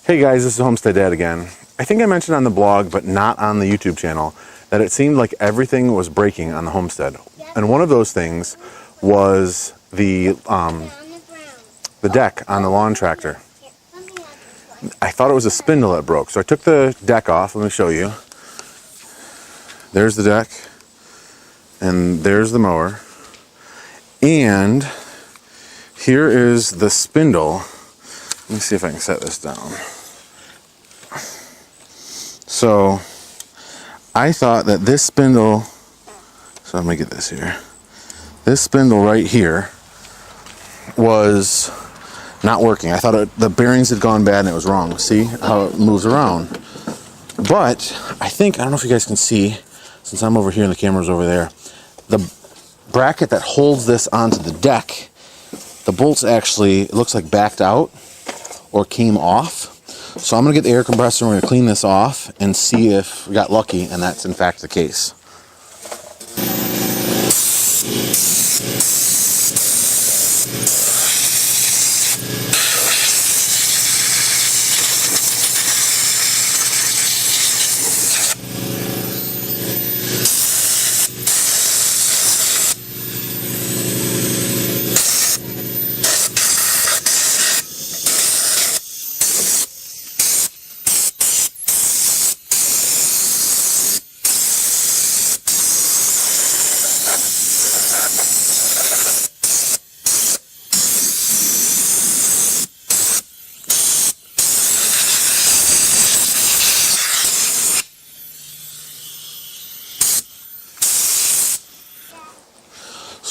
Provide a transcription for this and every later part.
Hey guys, this is Homestead Dad again. I think I mentioned on the blog, but not on the YouTube channel, that it seemed like everything was breaking on the Homestead. And one of those things was the deck on the lawn tractor. I thought it was a spindle that broke, so I took the deck off. Let me show you. There's the deck, and there's the mower. And here is the spindle. Let me see if I can set this down. So I thought that this spindle, so let me get this here. This spindle right here was not working. I thought the bearings had gone bad and it was wrong. See how it moves around. But I don't know if you guys can see, since I'm over here and the camera's over there, the bracket that holds this onto the deck, the bolts actually, it looks like backed out or came off. So I'm going to get the air compressor, we're going to clean this off and see if we got lucky and that's in fact the case.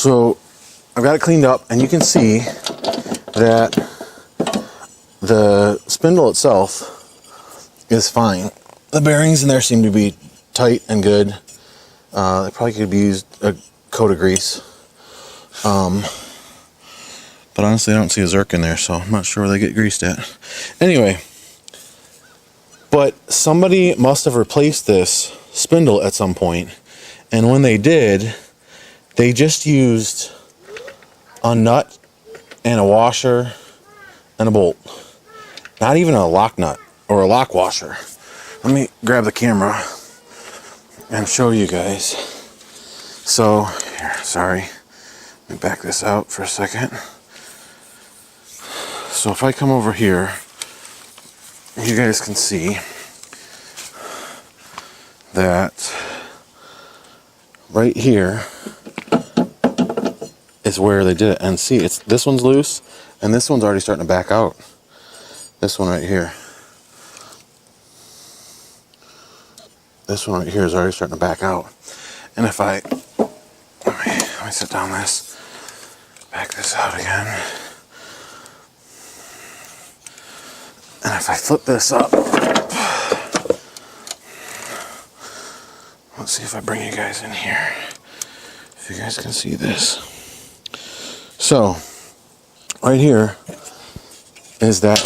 So I've got it cleaned up, and you can see that the spindle itself is fine. The bearings in there seem to be tight and good. They probably could be used a coat of grease. But honestly, I don't see a zerk in there, so I'm not sure where they get greased at. Anyway, but somebody must have replaced this spindle at some point, and when they did, they just used a nut and a washer and a bolt. Not even a lock nut or a lock washer. Let me grab the camera and show you guys. So, here, sorry. Let me back this out for a second. So if I come over here, you guys can see that right here is where they did it. And see, this one's loose and this one's already starting to back out. This one right here. This one right here is already starting to back out. And if I let me set down this, back this out again. And if I flip this up, let's see if I bring you guys in here. If you guys can see this. So, right here is that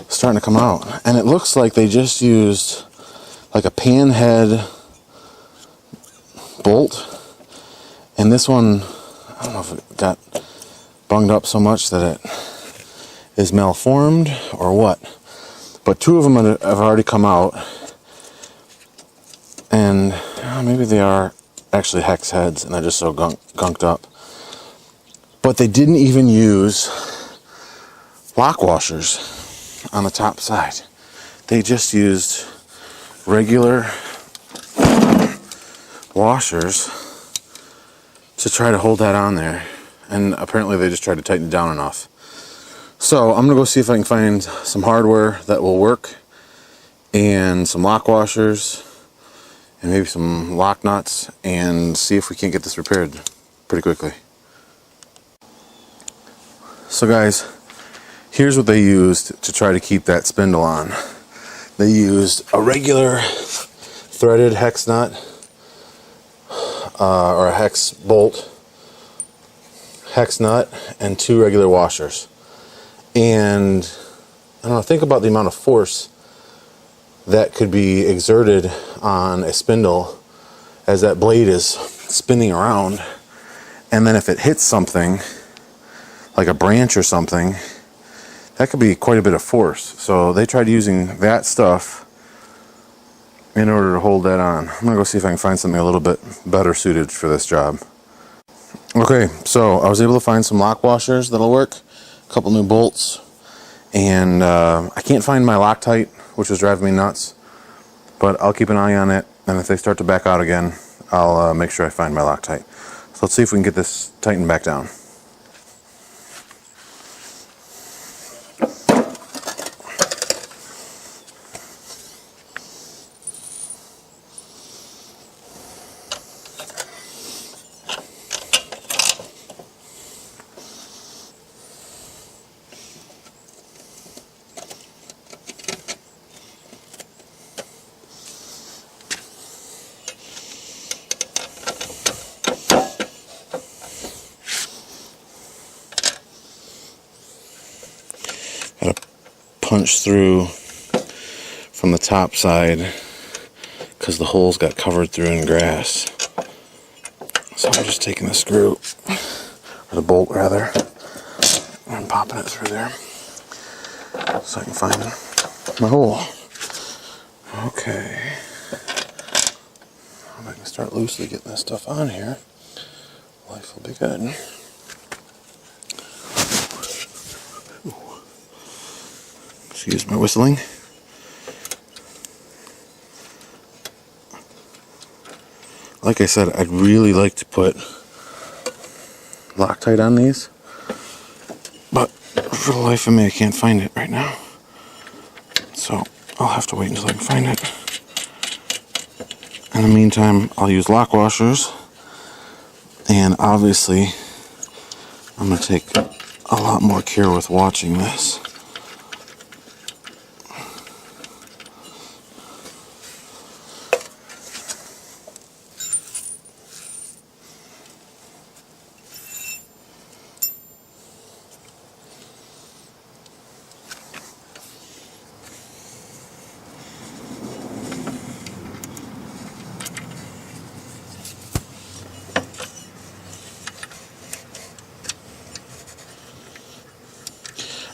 starting to come out. And it looks like they just used like a pan head bolt. And this one, I don't know if it got bunged up so much that it is malformed or what. But two of them have already come out. And maybe they are actually hex heads and they're just so gunked up. But they didn't even use lock washers on the top side. They just used regular washers to try to hold that on there. And apparently they just tried to tighten it down enough. So I'm going to go see if I can find some hardware that will work and some lock washers and maybe some lock nuts and see if we can't get this repaired pretty quickly. So guys, here's what they used to try to keep that spindle on. They used a regular threaded hex nut or a hex bolt, hex nut, and two regular washers. And I don't know, think about the amount of force that could be exerted on a spindle as that blade is spinning around. And then if it hits something, like a branch or something, that could be quite a bit of force. So they tried using that stuff in order to hold that on. I'm gonna go see if I can find something a little bit better suited for this job. Okay, so I was able to find some lock washers that'll work, a couple new bolts, and I can't find my Loctite, which is driving me nuts, but I'll keep an eye on it, and if they start to back out again, I'll make sure I find my Loctite. So let's see if we can get this tightened back down. Gotta punch through from the top side because the holes got covered through in grass. So I'm just taking the screw, or the bolt rather, and popping it through there so I can find my hole. Okay. If I can start loosely getting this stuff on here, life will be good. Excuse my whistling. Like I said, I'd really like to put Loctite on these, but for the life of me, I can't find it right now. So I'll have to wait until I can find it. In the meantime, I'll use lock washers, and obviously, I'm going to take a lot more care with watching this.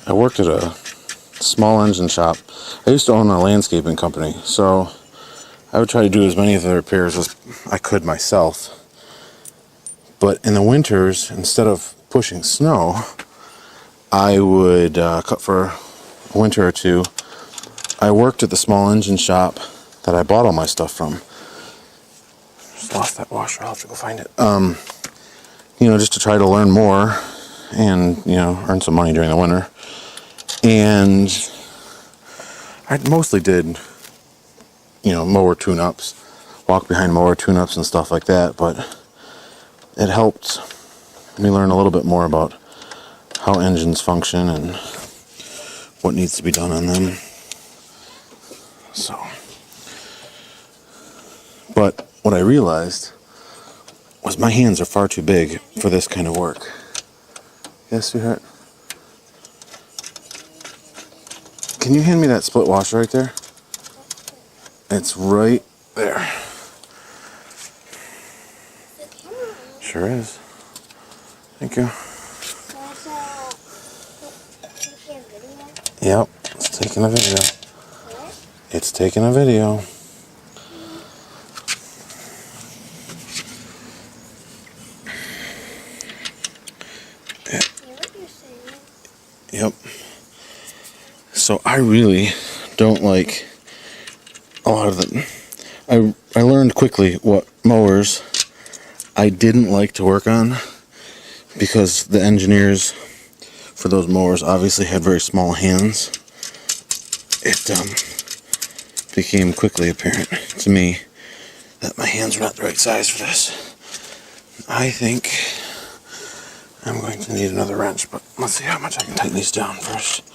I worked at a small engine shop. I used to own a landscaping company, so I would try to do as many of the repairs as I could myself. But in the winters, instead of pushing snow, I would cut for a winter or two. I worked at the small engine shop that I bought all my stuff from. Just lost that washer. I'll have to go find it. You know, just to try to learn more and, you know, earn some money during the winter. And I mostly did, you know, mower tune-ups, walk behind mower tune-ups and stuff like that, but it helped me learn a little bit more about how engines function and what needs to be done on them. So, but what I realized was my hands are far too big for this kind of work. Yes, sweetheart? Can you hand me that split washer right there? It's right there. Sure is. Thank you. Yep, it's taking a video. It's taking a video. Yep. So I really don't like a lot of them. I learned quickly what mowers I didn't like to work on because the engineers for those mowers obviously had very small hands. It became quickly apparent to me that my hands were not the right size for this. I think I'm going to need another wrench, but let's see how much I can tighten these down first.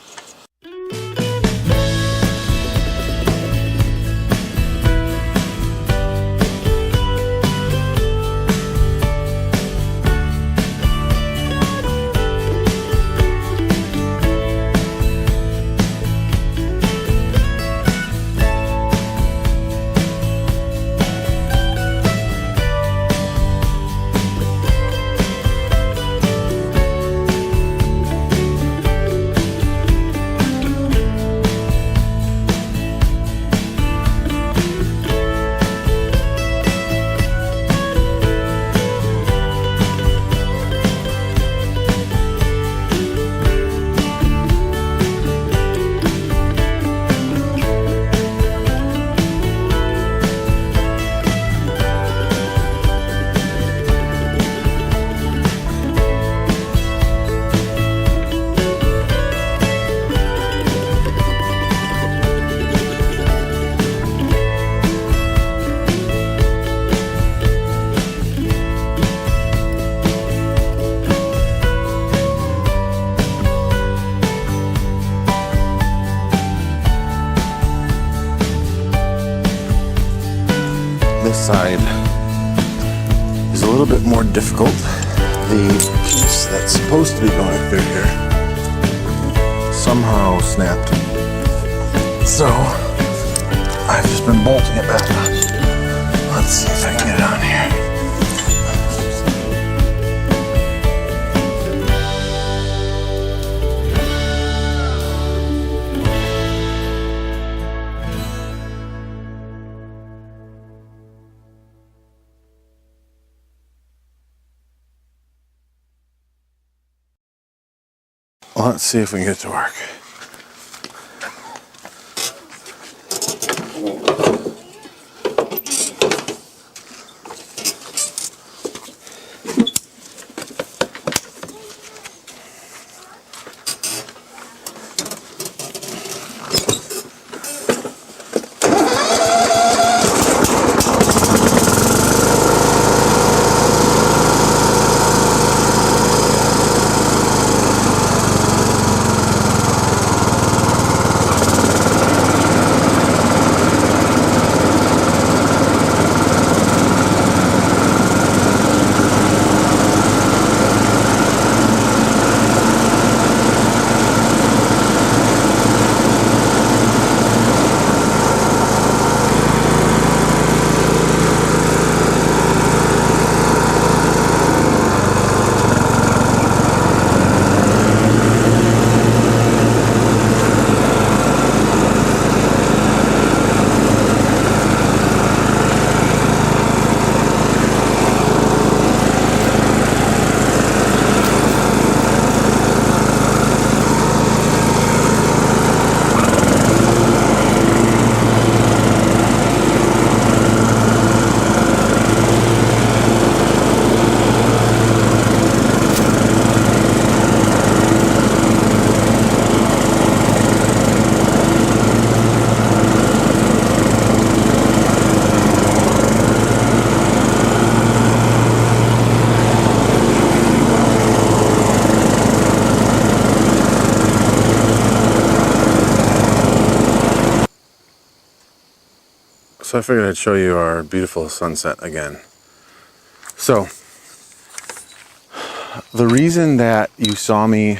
side is a little bit more difficult. The piece that's supposed to be going through here somehow snapped. So I've just been bolting it back on. Let's see if I can get it on here. Let's see if we can get it to work. So I figured I'd show you our beautiful sunset again. So the reason that you saw me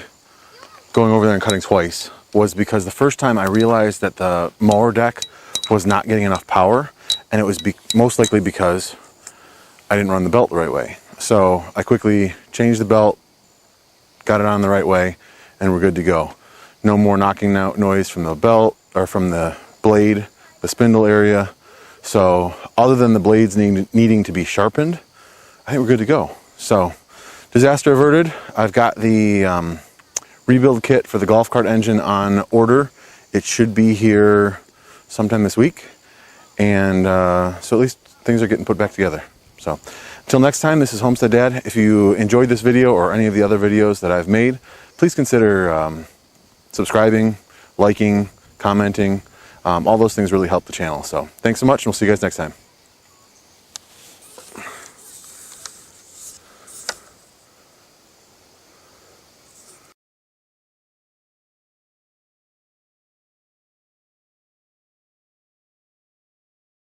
going over there and cutting twice was because the first time I realized that the mower deck was not getting enough power, and it was most likely because I didn't run the belt the right way. So I quickly changed the belt, got it on the right way, and we're good to go. No more knocking out noise from the belt or from the blade, the spindle area. So other than the blades needing to be sharpened, I think we're good to go. So disaster averted. I've got the rebuild kit for the golf cart engine on order. It should be here sometime this week. And so at least things are getting put back together. So until next time, this is Homestead Dad. If you enjoyed this video or any of the other videos that I've made, please consider subscribing, liking, commenting. All those things really help the channel. So thanks so much, and we'll see you guys next time.